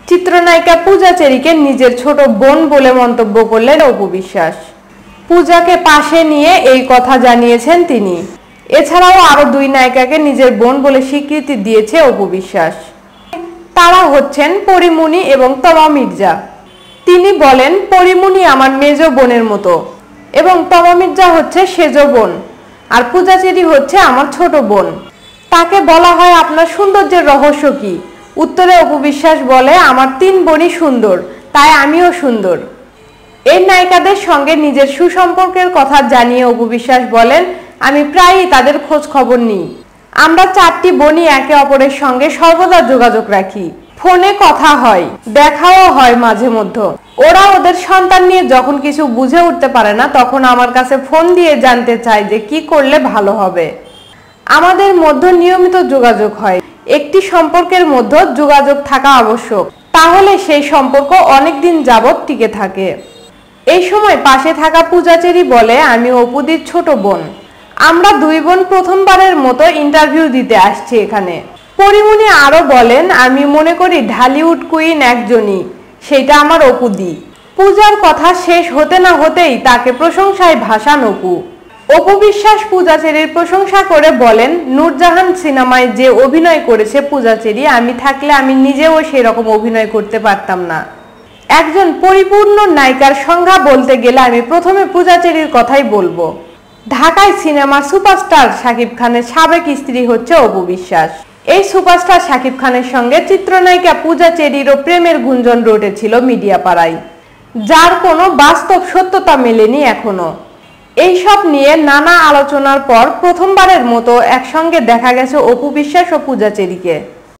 চিত্রনায়িকা পূজা চেরিকে নিজের ছোট বোন বলে মন্তব্য করলেন অপু বিশ্বাস। পূজাকে পাশে নিয়ে এই কথা জানিয়েছেন তিনি। এছাড়াও আরো দুই নায়িকাকে নিজের বোন বলে স্বীকৃতি দিয়েছে অপু বিশ্বাস। তারা হচ্ছেন পরিমণি এবং তমা মির্জা। তিনি বলেন, পরিমণি আমার মেজ বোনের মতো এবং তমা মির্জা হচ্ছে সেজ বোন, আর পূজা চেরি হচ্ছে আমার ছোট বোন। তাকে বলা হয় আপনার সৌন্দর্যের রহস্য কি? উত্তরে অপু বিশ্বাস বলে, আমার 3 বোনই সুন্দর, তাই আমিও সুন্দর। এই নায়িকাদের সঙ্গে নিজের সুসম্পর্কের কথা জানিয়ে অপু বিশ্বাস বলেন, আমি প্রায়ই তাদের খোঁজ খবর নিই। আমরা 4টি বোনই একে অপরের সঙ্গে সর্বদা যোগাযোগ রাখি। ফোনে কথা হয়, দেখাও হয় মাঝে মধ্যে। ওরা ওদের সন্তান নিয়ে যখন কিছু বুঝে উঠতে পারে না, তখন আমার কাছে ফোন দিয়ে জানতে চায় যে কি করলে ভালো হবে। আমাদের মধ্যে নিয়মিত যোগাযোগ হয়। একটি সম্পর্কের মধ্যে যোগাযোগ থাকা আবশ্যক, তাহলে সেই সম্পর্ক অনেকদিন যাবৎ টিকে থাকে। এই সময় পাশে থাকা পূজা চেরি বলে, আমি অপুদির ছোট বোন। আমরা 2 বোন প্রথমবারের মতো ইন্টারভিউ দিতে আসছি এখানে। পরিমণি আরো বলেন, আমি মনে করি ঢালিউড কুইন একজনই, সেটা আমার অপুদি। পূজার কথা শেষ হতে না হতেই তাকে প্রশংসায় ভাসান অপু। অপু বিশ্বাস পূজা চেরির প্রশংসা করে বলেন, নূরজাহান সিনেমায় যে অভিনয় করেছে পূজা চেরি, আমি থাকলে আমি নিজেও সেরকম অভিনয় করতে পারতাম না। একজন পরিপূর্ণ নায়িকার সংজ্ঞা বলতে গেলে আমি প্রথমে পূজা চেরির কথাই বলবো। ঢাকায় সিনেমার সুপারস্টার শাকিব খানের সাবেক স্ত্রী হচ্ছে অপু বিশ্বাস। এই সুপারস্টার শাকিব খানের সঙ্গে চিত্রনায়িকা পূজা চেরিরও প্রেমের গুঞ্জন রটেছিল মিডিয়া পাড়ায়, যার কোনো বাস্তব সত্যতা মেলেনি এখনো। এইসব নিয়ে নানা আলোচনার পর প্রথমবারের মতো একসঙ্গে দেখা গেছে অপু বিশ্বাস ও পূজা চেরিকে।